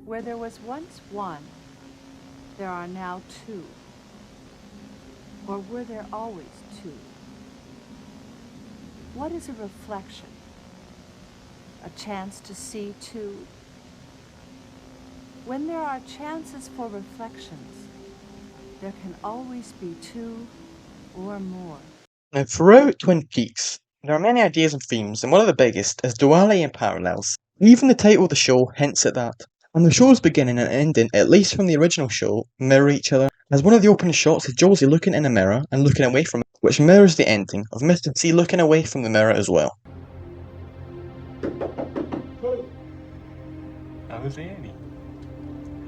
Where there was once one, there are now two. Or were there always two? What is a reflection? A chance to see two? When there are chances for reflections, there can always be two or more. Now, throughout Twin Peaks, there are many ideas and themes, and one of the biggest is duality and parallels. Even the title of the show hints at that. And the show's beginning and ending, at least from the original show, mirror each other, as one of the opening shots is Josie looking in a mirror and looking away from it, which mirrors the ending of Mr. C looking away from the mirror as well. How's Annie?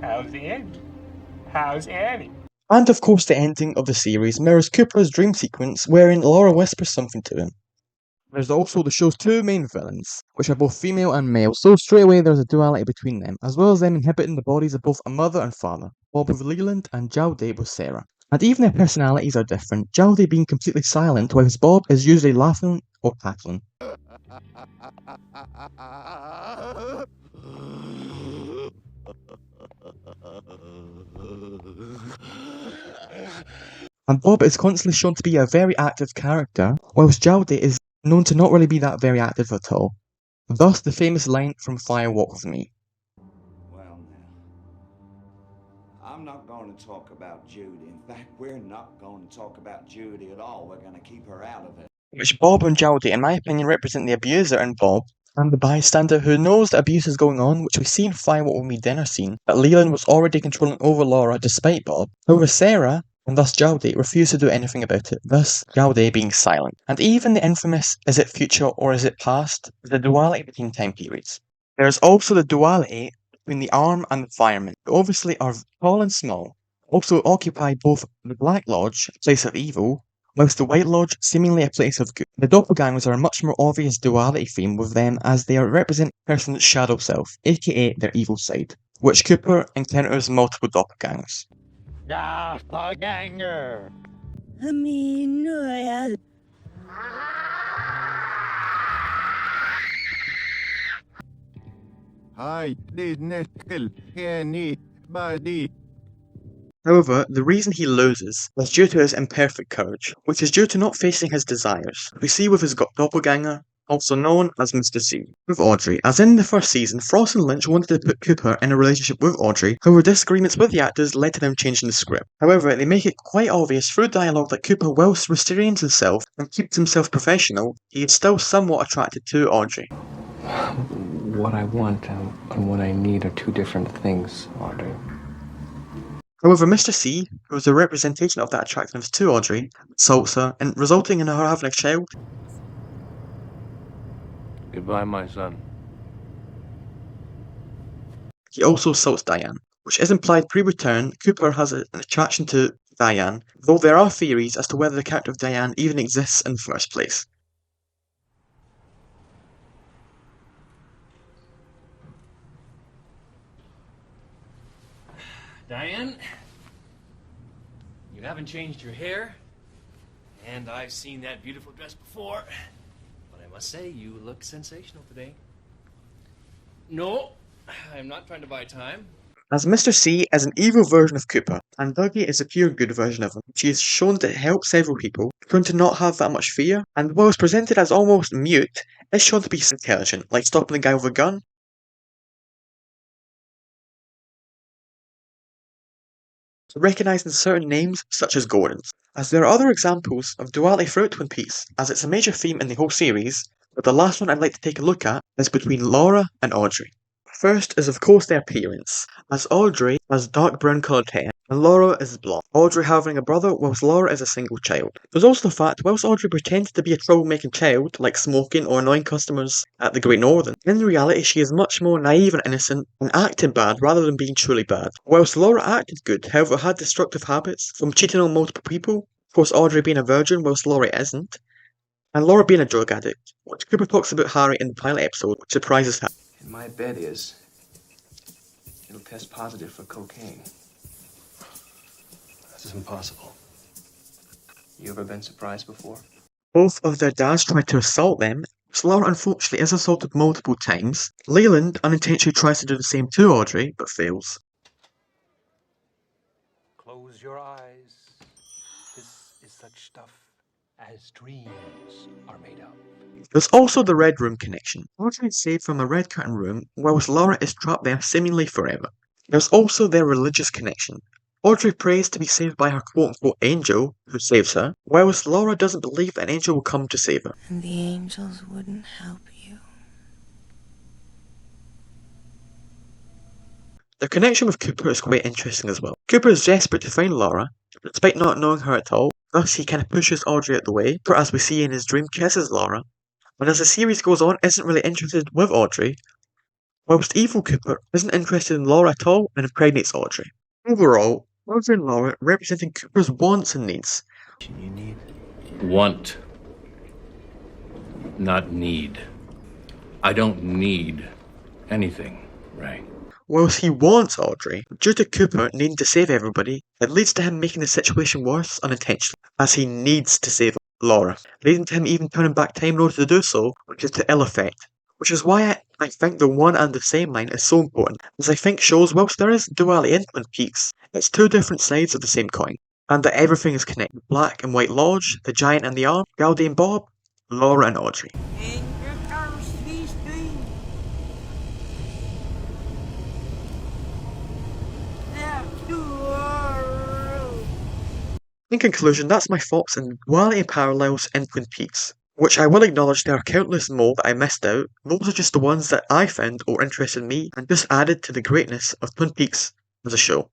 How's Annie? How's Annie? And of course the ending of the series mirrors Cooper's dream sequence wherein Laura whispers something to him. There's also the show's two main villains, which are both female and male, so straight away there's a duality between them, as well as them inhabiting the bodies of both a mother and father, Bob with Leland and Jowdy with Sarah. And even their personalities are different, Jowdy being completely silent, whereas Bob is usually laughing or cackling. And Bob is constantly shown to be a very active character, whilst Jowdy is known to not really be that very active at all. Thus the famous line from Fire Walk With Me. Well, now, I'm not going to talk about Judy. In fact, we're not going to talk about Judy at all. We're going to keep her out of it. Which Bob and Jowdy, in my opinion, represent the abuser in Bob, and the bystander who knows that abuse is going on, which we see in Fire Walk With Me dinner scene, that Leland was already controlling over Laura despite Bob. However, Sarah, and thus Jowdy, refused to do anything about it, thus Jowdy being silent. And even the infamous is it future or is it past, the duality between time periods. There is also the duality between the arm and the fireman, who obviously are tall and small, also occupy both the Black Lodge, a place of evil, whilst the White Lodge seemingly a place of good. The doppelgangers are a much more obvious duality theme with them as they represent a person's shadow self, aka their evil side, which Cooper encounters multiple doppelgangers. Doppelganger! I did not kill anybody. However, the reason he loses was due to his imperfect courage, which is due to not facing his desires. We see with his doppelganger, also known as Mr. C, with Audrey, as in the first season, Frost and Lynch wanted to put Cooper in a relationship with Audrey, however disagreements with the actors led to them changing the script. However, they make it quite obvious through dialogue that Cooper, whilst restrains himself and keeps himself professional, he is still somewhat attracted to Audrey. What I want and what I need are two different things, Audrey. However, Mr. C, who is a representation of that attractiveness to Audrey, assaults her, and resulting in her having a child. Goodbye, my son. He also assaults Diane, which is implied pre-return. Cooper has an attraction to Diane, though there are theories as to whether the character of Diane even exists in the first place. Diane, you haven't changed your hair, and I've seen that beautiful dress before, but I must say you look sensational today. No, I'm not trying to buy time. As Mr. C is an evil version of Cooper, and Dougie is a pure good version of him. She is shown to help several people, shown to not have that much fear, and whilst presented as almost mute, is shown to be intelligent, like stopping the guy with a gun. Recognising certain names such as Gordon's, as there are other examples of duality throughout Twin Peaks, as it's a major theme in the whole series, but the last one I'd like to take a look at is between Laura and Audrey. First is of course their appearance, as Audrey has dark brown coloured hair, and Laura is blonde, Audrey having a brother whilst Laura is a single child. There's also the fact, whilst Audrey pretends to be a troublemaking child, like smoking or annoying customers at the Great Northern, in reality she is much more naive and innocent, and acting bad rather than being truly bad. Whilst Laura acted good, however had destructive habits, from cheating on multiple people, of course Audrey being a virgin whilst Laura isn't, and Laura being a drug addict, which Cooper talks about Harry in the pilot episode, which surprises Harry. And my bet is it'll test positive for cocaine. This is impossible. You ever been surprised before? Both of their dads tried to assault them, Laura unfortunately is assaulted multiple times. Leland unintentionally tries to do the same to Audrey, but fails. Close your eyes. This is such stuff as dreams are made of. There's also the Red Room connection. Audrey is saved from a red curtain room, whilst Laura is trapped there seemingly forever. There's also their religious connection. Audrey prays to be saved by her quote-unquote angel, who saves her, whilst Laura doesn't believe an angel will come to save her. And the angels wouldn't help you. The connection with Cooper is quite interesting as well. Cooper is desperate to find Laura, despite not knowing her at all, thus he kind of pushes Audrey out the way, but as we see in his dream kisses Laura, and as the series goes on isn't really interested with Audrey, whilst evil Cooper isn't interested in Laura at all and impregnates Audrey. Overall, Audrey and Laura representing Cooper's wants and needs. You need Want, not need. I don't need anything, Ray. Whilst he wants Audrey, due to Cooper needing to save everybody, it leads to him making the situation worse unintentionally, as he needs to save Laura, leading to him even turning back time in order to do so, which is to ill effect. Which is why I think the one and the same line is so important, as I think shows whilst there is duality in Twin Peaks, it's two different sides of the same coin, and that everything is connected. Black and White Lodge, the Giant and the Arm, Galdy and Bob, Laura and Audrey. In conclusion, that's my thoughts on duality and parallels in Twin Peaks, which I will acknowledge there are countless more that I missed out. Those are just the ones that I found or interested me and just added to the greatness of Twin Peaks as a show.